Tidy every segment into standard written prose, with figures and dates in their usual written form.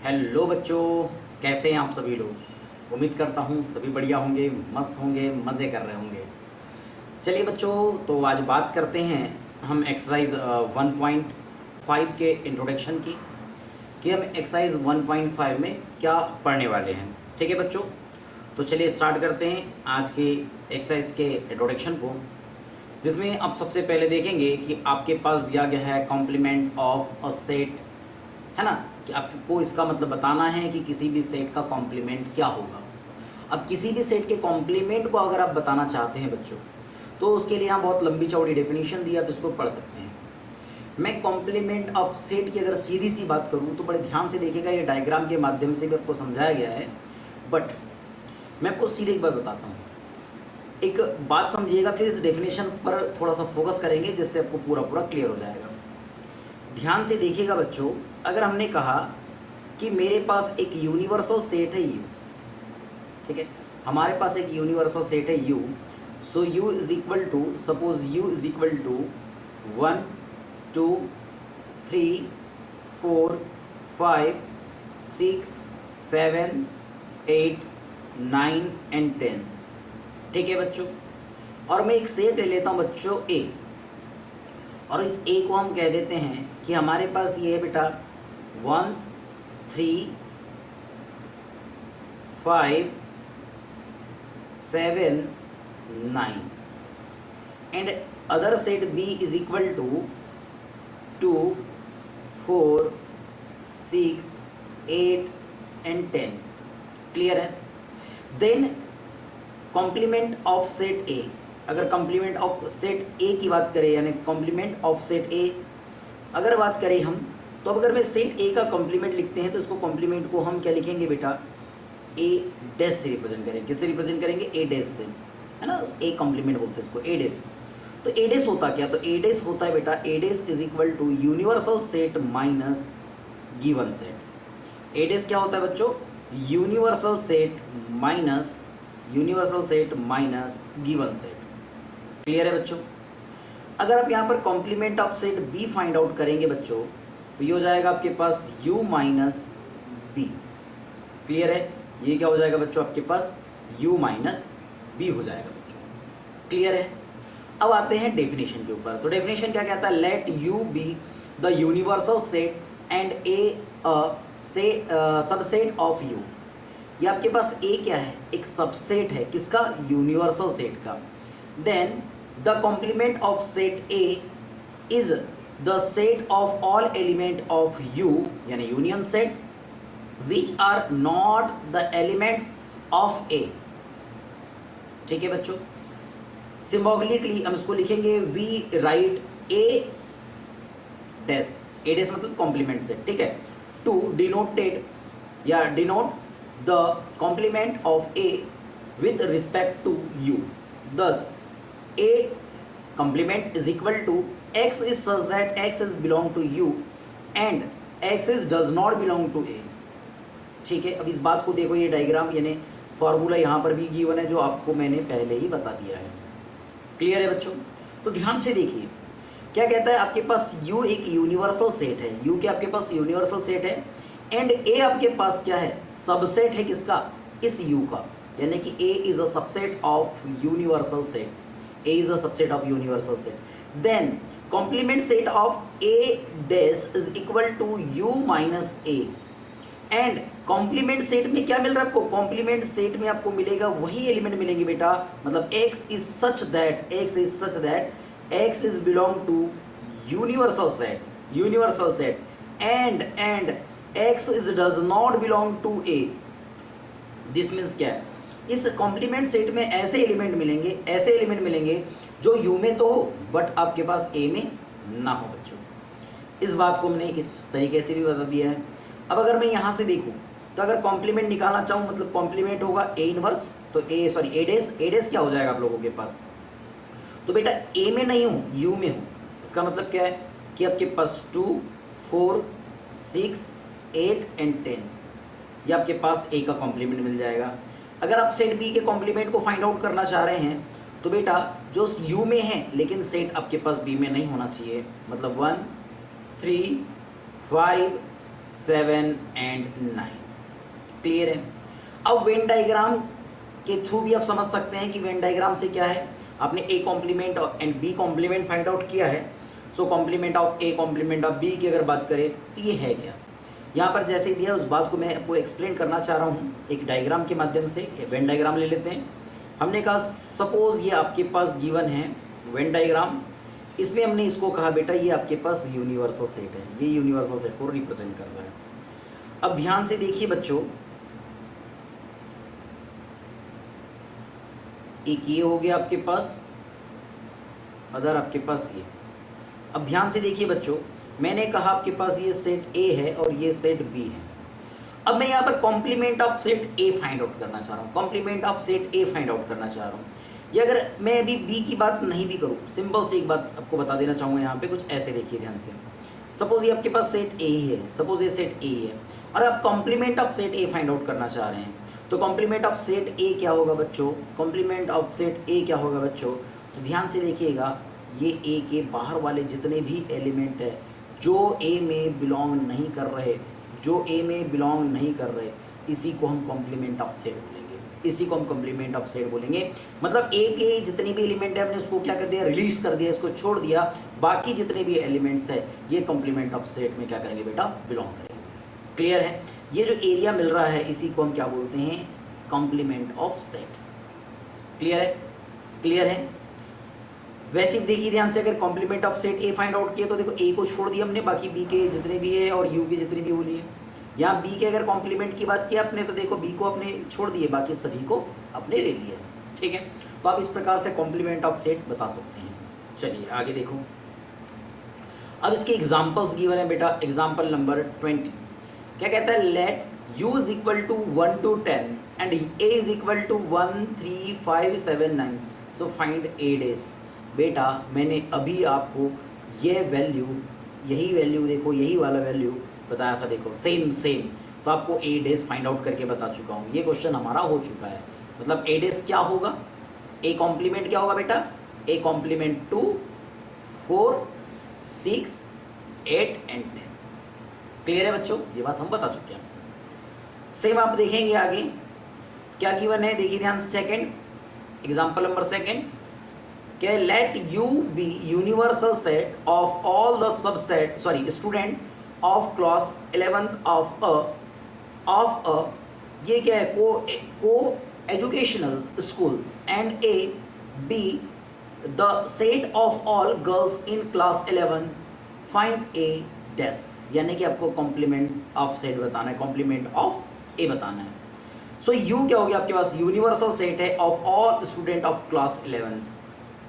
Hello बच्चों, कैसे हैं आप सभी लोग। उम्मीद करता हूँ सभी बढ़िया होंगे, मस्त होंगे, मज़े कर रहे होंगे। चलिए बच्चों, तो आज बात करते हैं हम एक्सरसाइज 1.5 के इंट्रोडक्शन की, कि हम एक्सरसाइज 1.5 में क्या पढ़ने वाले हैं। ठीक है बच्चों, तो चलिए स्टार्ट करते हैं आज की एक्सरसाइज के इंट्रोडक्शन को, जिसमें आप सबसे पहले देखेंगे कि आपके पास दिया गया है कॉम्प्लीमेंट ऑफ अ सेट, है ना, कि आपको इसका मतलब बताना है कि किसी भी सेट का कॉम्प्लीमेंट क्या होगा। अब किसी भी सेट के कॉम्प्लीमेंट को अगर आप बताना चाहते हैं बच्चों, तो उसके लिए यहाँ बहुत लंबी चौड़ी डेफिनेशन दी है, आप इसको पढ़ सकते हैं। मैं कॉम्प्लीमेंट ऑफ सेट की अगर सीधी सी बात करूँ तो बड़े ध्यान से देखिएगा, ये डायग्राम के माध्यम से भी आपको समझाया गया है, बट मैं आपको सीधे एक बात बताता हूँ। एक बात समझिएगा, फिर इस डेफिनेशन पर थोड़ा सा फोकस करेंगे, जिससे आपको पूरा पूरा क्लियर हो जाएगा। ध्यान से देखिएगा बच्चों, अगर हमने कहा कि मेरे पास एक यूनिवर्सल सेट है यू, ठीक है, हमारे पास एक यूनिवर्सल सेट है U, so U is equal to, suppose U is equal to 1 2 3 4 5 6 7 8 9 and 10। ठीक है बच्चों, और मैं एक सेट ले लेता हूँ बच्चों ए, और इस ए को हम कह देते हैं कि हमारे पास ये है बेटा 1 3 5 7 9, and other set B is equal to 2 4 6 8 and 10। Clear है। Then complement of set A, अगर कॉम्प्लीमेंट ऑफ सेट ए की बात करें, यानी कॉम्प्लीमेंट ऑफ सेट ए अगर बात करें हम, तो अब अगर मैं सेट ए का कॉम्प्लीमेंट लिखते हैं तो इसको कॉम्प्लीमेंट को हम क्या लिखेंगे बेटा, ए डैश से रिप्रेजेंट करेंगे। किससे रिप्रेजेंट करेंगे? ए डैश से, है ना, ए कॉम्प्लीमेंट बोलते हैं इसको, ए डैश। तो ए डैश होता क्या? तो ए डैश होता है बेटा, A dash is equal to universal set minus given set. A dash क्या होता है बच्चों? Universal set minus given set. Clear है बच्चों। अगर आप यहाँ पर complement of set B find out करेंगे बच्चों, तो ये हो जाएगा आपके पास u माइनस बी। क्लियर है, ये क्या हो जाएगा बच्चों आपके पास? u माइनस बी हो जाएगा बच्चों। क्लियर है। अब आते हैं डेफिनेशन के ऊपर। तो डेफिनेशन क्या कहता है? Let u be the universal set and A subset of u। ये आपके पास a क्या है? एक सबसेट है, किसका? यूनिवर्सल सेट का। Then the complement of set a is the set of all element of u, यानी union set, which are not the elements of a। ठीक है बच्चों, सिंबॉलिकली हम इसको लिखेंगे, we write a dash, a dash मतलब complement set, ठीक है, टू डिनोटेड या denote the complement of a with respect to u। thus a complement is equal to x is such that x is belong to u and x is does not belong to a। ठीक है, अब इस बात को देखो, ये diagram यानी formula यहाँ पर भी गिवन है, जो आपको मैंने पहले ही बता दिया है। क्लियर है बच्चों। तो ध्यान से देखिए क्या कहता है, आपके पास u एक यूनिवर्सल सेट है, u के आपके पास यूनिवर्सल सेट है, एंड a आपके पास क्या है? सबसेट है, किसका? इस u का, यानी कि a is a subset of universal set. A is a subset of universal set. Then complement set of A dash is equal to U minus A। And complement set में क्या मिल रहा है आपको? complement set में आपको मिलेगा वही element मिलेंगे बेटा, मतलब x is such that x is belong to universal set and x is does not belong to A। This means क्या है? इस कॉम्प्लीमेंट सेट में ऐसे एलिमेंट मिलेंगे जो यू में तो हो बट आपके पास ए में ना हो बच्चों। इस बात को हमने इस तरीके से भी बता दिया है। अब अगर मैं यहाँ से देखूँ तो अगर कॉम्प्लीमेंट निकालना चाहूँ, मतलब कॉम्प्लीमेंट होगा ए इनवर्स, तो ए डैश क्या हो जाएगा आप लोगों के पास? तो बेटा ए में नहीं हूँ, यू में हूँ। इसका मतलब क्या है कि आपके पास 2 4 6 8 एंड 10, ये आपके पास ए का कॉम्प्लीमेंट मिल जाएगा। अगर आप सेट बी के कॉम्प्लीमेंट को फाइंड आउट करना चाह रहे हैं, तो बेटा जो यू में है लेकिन सेट आपके पास बी में नहीं होना चाहिए, मतलब 1 3 5 7 एंड 9। क्लियर है। अब वेन डायग्राम के थ्रू भी आप समझ सकते हैं कि वेन डायग्राम से क्या है, आपने A complement and B complement find out किया है। So complement of A complement of B की अगर बात करें तो ये है क्या, यहाँ पर जैसे दिया उस बात को मैं आपको एक्सप्लेन करना चाह रहा हूँ एक डायग्राम के माध्यम से। वेन डायग्राम ले लेते हैं। हमने कहा सपोज ये आपके पास गिवन है वेन डायग्राम, इसमें हमने इसको कहा बेटा ये आपके पास यूनिवर्सल सेट है, ये यूनिवर्सल सेट को रिप्रेजेंट कर रहा है। अब ध्यान से देखिए बच्चों, एक ये हो गया आपके पास, अदर आपके पास ये। अब ध्यान से देखिए बच्चों, मैंने कहा आपके पास ये सेट ए है और ये सेट बी है। अब मैं यहाँ पर complement of set A find out करना चाह रहा हूँ, complement of set A find out करना चाह रहा हूँ। ये अगर मैं अभी बी की बात नहीं भी करूँ, सिंपल से एक बात आपको बता देना चाहूँगा यहाँ पे, कुछ ऐसे देखिए ध्यान से। सपोज ये आपके पास सेट ए ही है, सपोज ये सेट ए है और आप complement of set A find out करना चाह रहे हैं, तो कॉम्प्लीमेंट ऑफ सेट ए क्या होगा बच्चों, कॉम्प्लीमेंट ऑफ सेट ए क्या होगा बच्चों, तो ध्यान से देखिएगा, ये ए के बाहर वाले जितने भी एलिमेंट है जो ए में बिलोंग नहीं कर रहे, जो ए में बिलोंग नहीं कर रहे, इसी को हम कॉम्प्लीमेंट ऑफ सेट बोलेंगे, इसी को हम कॉम्प्लीमेंट ऑफ सेट बोलेंगे। मतलब ए के जितने भी एलिमेंट है हमने उसको क्या कर दिया, रिलीज कर दिया, इसको छोड़ दिया, बाकी जितने भी एलिमेंट्स है ये कॉम्प्लीमेंट ऑफ सेट में क्या करेंगे बेटा, बिलोंग करेंगे। क्लियर है। ये जो एरिया मिल रहा है इसी को हम क्या बोलते हैं, कॉम्प्लीमेंट ऑफ सेट। क्लियर है, क्लियर है। वैसे देखिए ध्यान से, अगर complement of set A find out किया तो देखो ए को छोड़ दिया हमने, बाकी बी के जितने भी है और यू के जितने भी वो लिए। यहाँ बी के अगर कॉम्प्लीमेंट की बात की आपने तो देखो बी को अपने छोड़ दिए, बाकी सभी को अपने ले लिया। ठीक है, तो आप इस प्रकार से कॉम्प्लीमेंट ऑफ सेट बता सकते हैं। चलिए आगे देखो, अब इसके एग्जाम्पल्स गिवन है बेटा। एग्जाम्पल नंबर 20 क्या कहता है, let u is equal to 1 to 10 and a is equal to 1 3 5 7 9, so find a days। बेटा मैंने अभी आपको ये वैल्यू, यही वैल्यू देखो, यही वाला वैल्यू बताया था, देखो सेम सेम, तो आपको a days फाइंड आउट करके बता चुका हूँ। ये क्वेश्चन हमारा हो चुका है। मतलब a days क्या होगा, a कॉम्प्लीमेंट क्या होगा बेटा, a कॉम्प्लीमेंट 2 4 6 8 एंड 10। क्लियर है बच्चों, ये बात हम बता चुके हैं। सेम आप देखेंगे आगे क्या गिवन है, देखिए ध्यान। सेकंड एग्जांपल नंबर सेकंड क्या, let U be universal set of all the subset student of class 11th of a ये क्या है, coeducational school and A be the set of all girls in class 11 find A dash. यानी कि आपको complement of set बताना है, complement of ए बताना है। सो यू क्या हो गया आपके पास, यूनिवर्सल सेट है of all student of class 11th।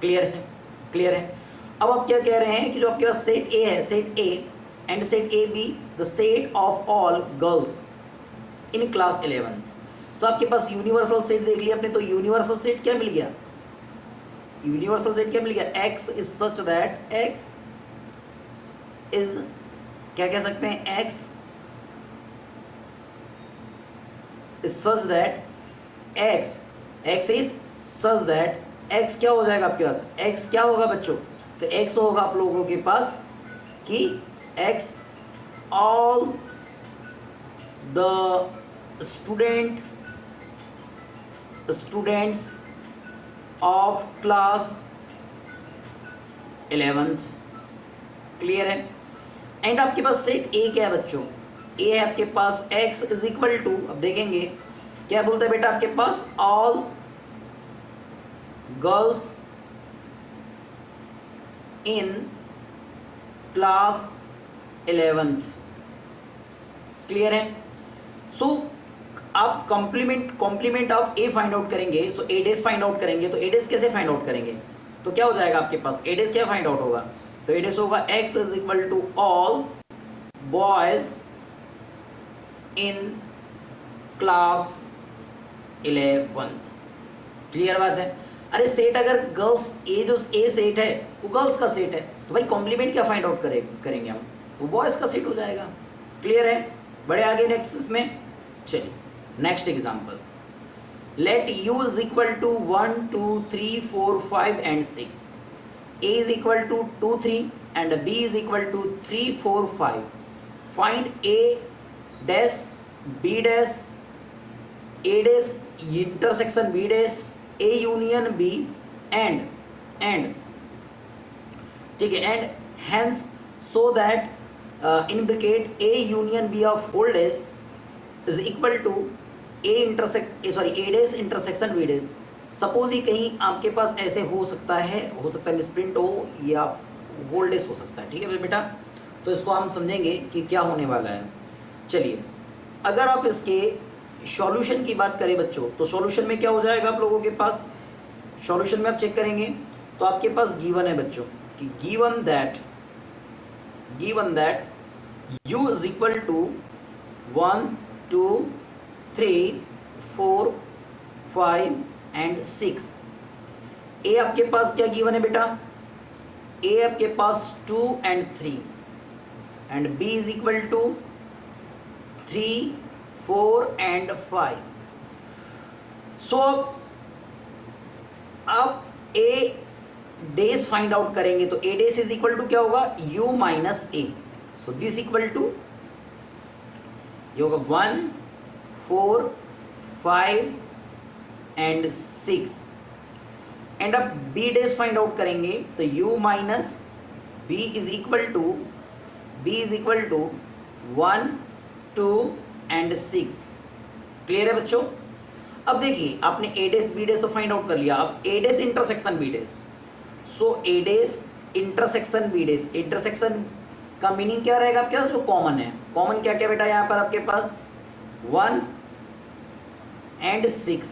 Clear है, क्लियर है। अब आप क्या कह रहे हैं कि जो आपके पास सेट ए है, set A and set A be the set of all girls in class 11th। तो आपके पास यूनिवर्सल सेट देख लिया आपने, तो यूनिवर्सल सेट क्या मिल गया, यूनिवर्सल सेट क्या मिल गया, x is such that, x is क्या कह सकते हैं, x is such that, x is such that, x क्या हो जाएगा आपके पास, x क्या होगा बच्चों, तो x होगा आप लोगों के पास कि x all the students of class 11th। Clear है। एंड आपके पास सेट ए क्या है बच्चों, ए है आपके पास x इज इक्वल टू, अब देखेंगे क्या बोलता है बेटा आपके पास, all girls in class 11th। Clear है। सो आप complement of A find out करेंगे, so A dash find out करेंगे, तो ए डेज कैसे फाइंड आउट करेंगे, तो क्या हो जाएगा आपके पास, ए डेज क्या फाइंड आउट होगा, तो ए डेज होगा x is equal to all boys in class 11th। Clear बात है। अरे सेट अगर गर्ल्स, ए जो ए सेट है वो गर्ल्स का सेट है, तो भाई कॉम्प्लीमेंट क्या फाइंड आउट करेंगे हम, तो बॉयज का सेट हो जाएगा। क्लियर है। बड़े आगे नेक्स्ट इसमें, चलिए next example, let u is equal to 1 2 3 4 5 and 6, a is equal to 2 3 and b is equal to 3 4 5, find a dash B dash A dash intersection B dash A union B and ठीक है, and hence so that in bracket A union B of whole dash is equal to A dash intersection B dash. Suppose ही कहीं आपके पास ऐसे हो सकता है misprint हो या होल डैश हो सकता है, ठीक है बेटा। तो इसको हम समझेंगे कि क्या होने वाला है। चलिए, अगर आप इसके सॉल्यूशन की बात करें बच्चों, तो सॉल्यूशन में क्या हो जाएगा आप लोगों के पास, सॉल्यूशन में आप चेक करेंगे तो आपके पास गिवन है बच्चों कि given that u is equal to 1 2 3 4 5 and 6। A आपके पास क्या गिवन है बेटा, ए आपके पास 2 and 3 and b is equal to 3 4 and 5। So अब ए डेज फाइंड आउट करेंगे तो A dash is equal to क्या होगा, u minus A. So this equal to ये होगा 1 4 5 एंड 6 एंड अब बी डेज फाइंड आउट करेंगे तो u minus b is equal to 1 2 and 6। Clear है बच्चों। अब देखिए आपने ए डेस बी डेस तो फाइंड आउट कर लिया, अब ए डेस इंटरसेक्शन बी डेस। सो ए डेस इंटरसेक्शन बी डेस, इंटरसेक्शन का मीनिंग क्या रहेगा आपके पास, जो कॉमन है। कॉमन क्या क्या बेटा यहाँ पर आपके पास 1 एंड 6,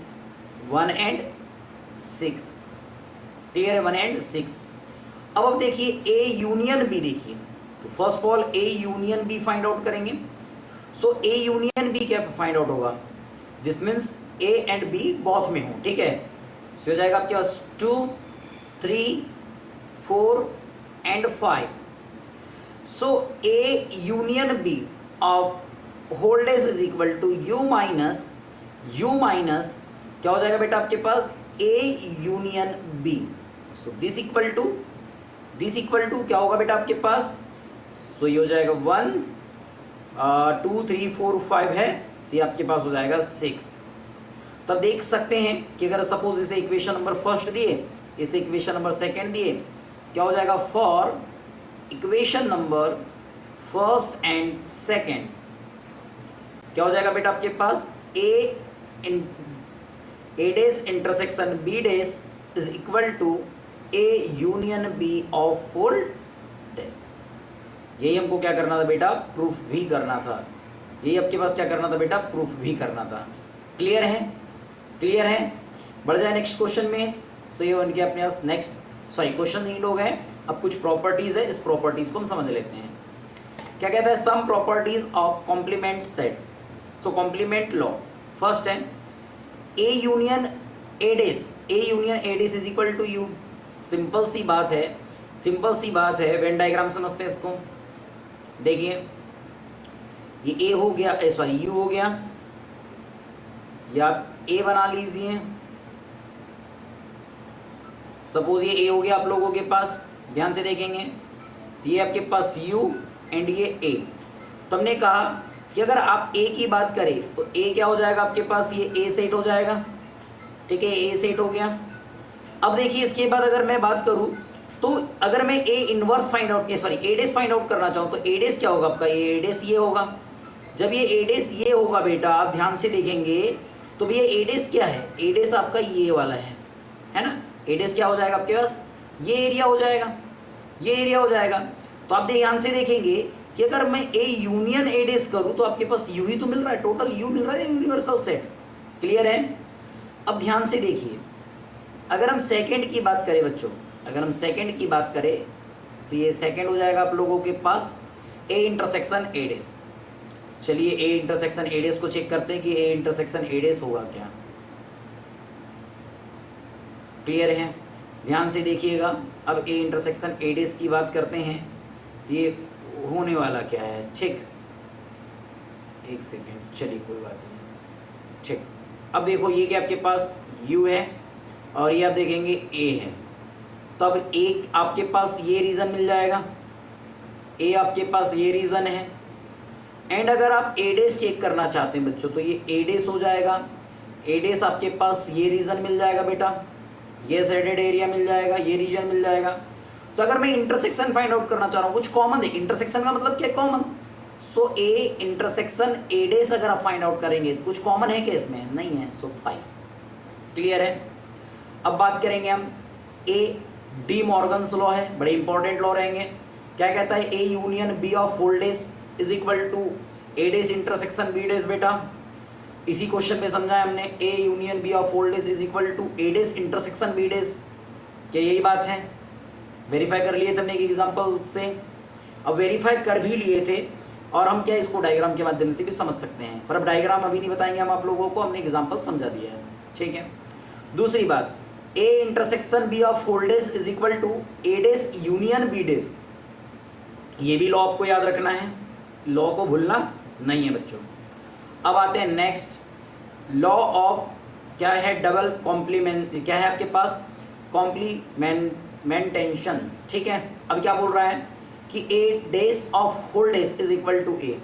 1 एंड 6। क्लियर है, 1 एंड 6। अब देखिए ए यूनियन बी, देखिए तो first of all A union B find out करेंगे। सो ए यूनियन बी क्या फाइंड आउट होगा, this means A and B both में हो, ठीक है। सो हो जाएगा आपके पास 2 3 4 and 5। So A union B of whole dash is equal to u minus क्या हो जाएगा बेटा आपके पास, A union B. So this equal to क्या होगा बेटा आपके पास, सो ये हो जाएगा 1 2 3 4 5 है तो ये आपके पास हो जाएगा 6। तो देख सकते हैं कि अगर सपोज इसे इक्वेशन नंबर फर्स्ट दिए, इसे इक्वेशन नंबर सेकंड दिए, क्या हो जाएगा, for equation number first and second क्या हो जाएगा बेटा आपके पास, A dash intersection B dash is equal to A union B of whole dash. यही हमको क्या करना था बेटा, प्रूफ भी करना था। यही आपके पास क्या करना था बेटा, प्रूफ भी करना था। क्लियर है। बढ़ जाए नेक्स्ट क्वेश्चन में। सो ये बन गया अपने पास नेक्स्ट, क्वेश्चन नीड हो गए। अब कुछ प्रॉपर्टीज है, इस प्रॉपर्टीज को हम समझ लेते हैं। क्या कहता है, some properties of complement set. So complement law first है A union A dash is equal to U. Simple सी बात है। वेन डायग्राम समझते हैं इसको। देखिए ये ए हो गया, यू हो गया, या ए बना लीजिए। सपोज ये ए हो गया आप लोगों के पास, ध्यान से देखेंगे ये आपके पास यू एंड ये ए। तो हमने कहा कि अगर आप ए की बात करें तो ए क्या हो जाएगा आपके पास, ये ए सेट हो जाएगा, ठीक है, ए सेट हो गया। अब देखिए इसके बाद अगर मैं बात करूं तो अगर मैं A inverse find out A dash find out करना चाहूँ तो ए डेस क्या होगा आपका, ए डेस ये होगा। जब ये ए डेस ये होगा बेटा, आप ध्यान से देखेंगे तो भैया ए डेस क्या है, ए डेस आपका ये वाला है ना। ए डेस क्या हो जाएगा आपके पास, ये एरिया हो जाएगा, तो आप ध्यान से देखेंगे कि अगर मैं ए यूनियन ए डेस करूँ तो आपके पास यू ही तो मिल रहा है, टोटल यू मिल रहा है, यूनिवर्सल सेट। क्लियर है। अब ध्यान से देखिए, अगर हम सेकंड की बात करें बच्चों, तो ये सेकंड हो जाएगा आप लोगों के पास ए इंटरसेक्शन ए डेस। चलिए ए इंटरसेक्शन ए डेस को चेक करते हैं कि ए इंटरसेक्शन ए डेस होगा क्या। क्लियर है, ध्यान से देखिएगा। अब ए इंटरसेक्शन ए डेस की बात करते हैं तो ये होने वाला क्या है, ठीक, एक सेकेंड, चलिए कोई बात नहीं, ठीक। अब देखो ये क्या आपके पास u है और ये आप देखेंगे a है, तो अब एक आपके पास ये रीजन मिल जाएगा, a आपके पास ये रीजन है एंड अगर आप ए डेस चेक करना चाहते हैं बच्चों तो ये ए डेस हो जाएगा। ए डेस आपके पास ये रीजन मिल जाएगा बेटा, ये शेडेड एरिया मिल जाएगा, ये रीजन मिल जाएगा। तो अगर मैं इंटरसेक्शन फाइंड आउट करना चाह रहा हूँ, कुछ कॉमन है, इंटरसेक्शन का मतलब क्या common, so A intersection A डेस अगर आप फाइंड आउट करेंगे तो कुछ कॉमन है क्या इसमें, नहीं है, सो 5। क्लियर है। अब बात करेंगे हम ए डी मॉर्गन्स लॉ है, बड़े इंपॉर्टेंट लॉ रहेंगे। क्या कहता है, A union B of whole dash is equal to A dash intersection B dash. बेटा इसी क्वेश्चन में समझाया हमने, A union B of whole dash is equal to A dash intersection B dash. क्या यही बात है, वेरीफाई कर लिए थे हमने एक एग्जांपल से। अब वेरीफाई कर भी लिए थे और हम क्या इसको डायग्राम के माध्यम से भी समझ सकते हैं, पर अब डायग्राम अभी नहीं बताएंगे हम आप लोगों को, हमने एग्जांपल समझा दिया है, ठीक है। दूसरी बात, A intersection B of whole dash is equal to A dash union B dash. ये भी लॉ आपको याद रखना है, लॉ को भूलना नहीं है बच्चों। अब आते हैं नेक्स्ट लॉ ऑफ, क्या है, डबल कॉम्प्लीमेंट, क्या है आपके पास, कॉम्प्लीमेंटेशन, ठीक है। अब क्या बोल रहा है कि A dash of whole dash is equal to A,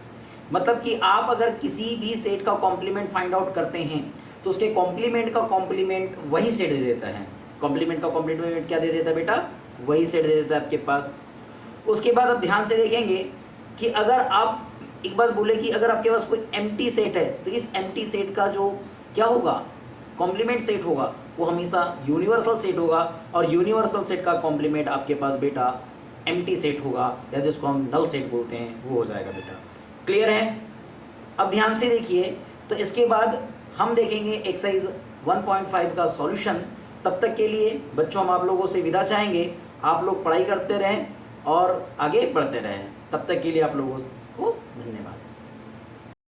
मतलब कि आप अगर किसी भी सेट का कॉम्प्लीमेंट फाइंड आउट करते हैं तो उसके कॉम्प्लीमेंट का कॉम्प्लीमेंट वही सेट दे देता है। कॉम्प्लीमेंट का कॉम्प्लीमेंट क्या दे देता है बेटा, वही सेट दे देता है आपके पास। उसके बाद आप ध्यान से देखेंगे कि अगर आप एक बात बोले कि अगर आपके पास कोई एम्प्टी सेट है तो इस एम्प्टी सेट का जो क्या होगा, कॉम्प्लीमेंट सेट होगा, वो हमेशा यूनिवर्सल सेट होगा, और यूनिवर्सल सेट का कॉम्प्लीमेंट आपके पास बेटा एम्प्टी सेट होगा, या जिसको हम नल सेट बोलते हैं, वो हो जाएगा बेटा। क्लियर है। अब ध्यान से देखिए, तो इसके बाद हम देखेंगे एक्सरसाइज 1.5 का सॉल्यूशन। तब तक के लिए बच्चों हम आप लोगों से विदा चाहेंगे, आप लोग पढ़ाई करते रहें और आगे बढ़ते रहें। तब तक के लिए आप लोगों